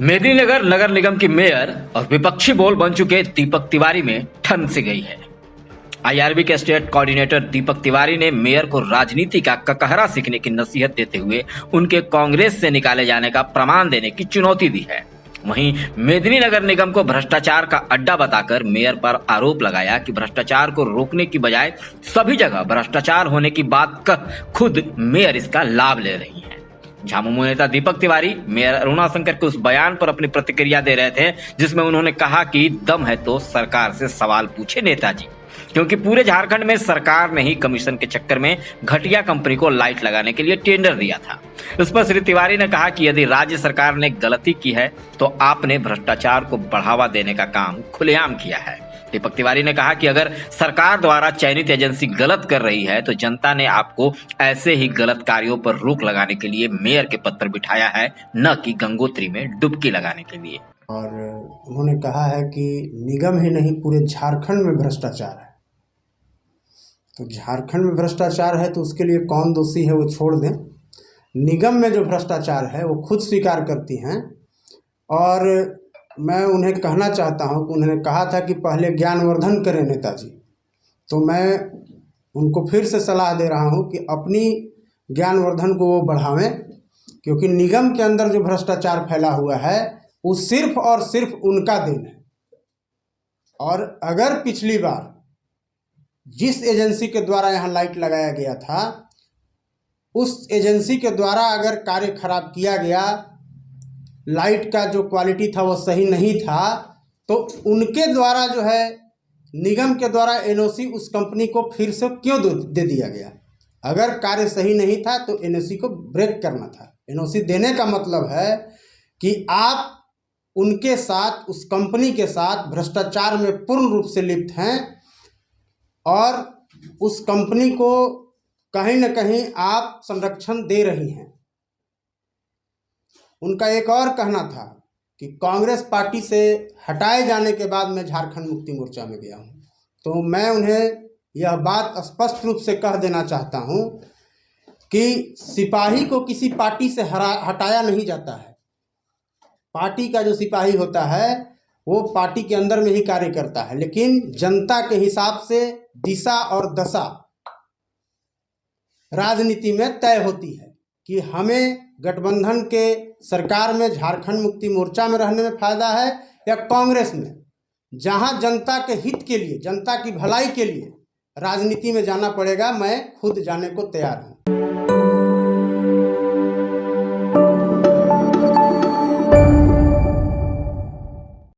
मेदिनीनगर नगर निगम की मेयर और विपक्षी बोल बन चुके दीपक तिवारी में ठन सी गई है। आईआरबी के स्टेट कोऑर्डिनेटर दीपक तिवारी ने मेयर को राजनीति का ककहरा सीखने की नसीहत देते हुए उनके कांग्रेस से निकाले जाने का प्रमाण देने की चुनौती दी है। वहीं मेदिनीनगर निगम को भ्रष्टाचार का अड्डा बताकर मेयर पर आरोप लगाया कि भ्रष्टाचार को रोकने की बजाय सभी जगह भ्रष्टाचार होने की बात कह खुद मेयर इसका लाभ ले रही है। झामुमो नेता दीपक तिवारी मेयर अरुणा शंकर के उस बयान पर अपनी प्रतिक्रिया दे रहे थे जिसमें उन्होंने कहा कि दम है तो सरकार से सवाल पूछे नेताजी, क्योंकि पूरे झारखंड में सरकार ने ही कमीशन के चक्कर में घटिया कंपनी को लाइट लगाने के लिए टेंडर दिया था। इस पर श्री तिवारी ने कहा कि यदि राज्य सरकार ने गलती की है तो आपने भ्रष्टाचार को बढ़ावा देने का काम खुलेआम किया है। दीपक तिवारी ने कहा कि अगर सरकार द्वारा चयनित एजेंसी गलत कर रही है तो जनता ने आपको ऐसे ही गलत कार्यों पर रोक लगाने के लिए मेयर के पद पर बिठाया है, न कि गंगोत्री में डुबकी लगाने के लिए। और उन्होंने कहा है कि निगम ही नहीं पूरे झारखंड में भ्रष्टाचार है। तो झारखंड में भ्रष्टाचार है तो उसके लिए कौन दोषी है वो छोड़ दें। निगम में जो भ्रष्टाचार है वो खुद स्वीकार करती हैं। और मैं उन्हें कहना चाहता हूं कि उन्होंने कहा था कि पहले ज्ञानवर्धन करें नेताजी, तो मैं उनको फिर से सलाह दे रहा हूं कि अपनी ज्ञानवर्धन को वो बढ़ावें, क्योंकि निगम के अंदर जो भ्रष्टाचार फैला हुआ है वो सिर्फ और सिर्फ उनका देन है। और अगर पिछली बार जिस एजेंसी के द्वारा यहाँ लाइट लगाया गया था उस एजेंसी के द्वारा अगर कार्य खराब किया गया, लाइट का जो क्वालिटी था वो सही नहीं था, तो उनके द्वारा जो है निगम के द्वारा एनओसी उस कंपनी को फिर से क्यों दे दिया गया। अगर कार्य सही नहीं था तो एनओसी को ब्रेक करना था। एनओसी देने का मतलब है कि आप उनके साथ, उस कंपनी के साथ भ्रष्टाचार में पूर्ण रूप से लिप्त हैं और उस कंपनी को कहीं न कहीं आप संरक्षण दे रही हैं। उनका एक और कहना था कि कांग्रेस पार्टी से हटाए जाने के बाद मैं झारखंड मुक्ति मोर्चा में गया हूं। तो मैं उन्हें यह बात स्पष्ट रूप से कह देना चाहता हूं कि सिपाही को किसी पार्टी से हटाया नहीं जाता है। पार्टी का जो सिपाही होता है वो पार्टी के अंदर में ही कार्य करता है, लेकिन जनता के हिसाब से दिशा और दशा राजनीति में तय होती है कि हमें गठबंधन के सरकार में झारखंड मुक्ति मोर्चा में रहने में फायदा है या कांग्रेस में। जहां जनता के हित के लिए, जनता की भलाई के लिए राजनीति में जाना पड़ेगा, मैं खुद जाने को तैयार हूं।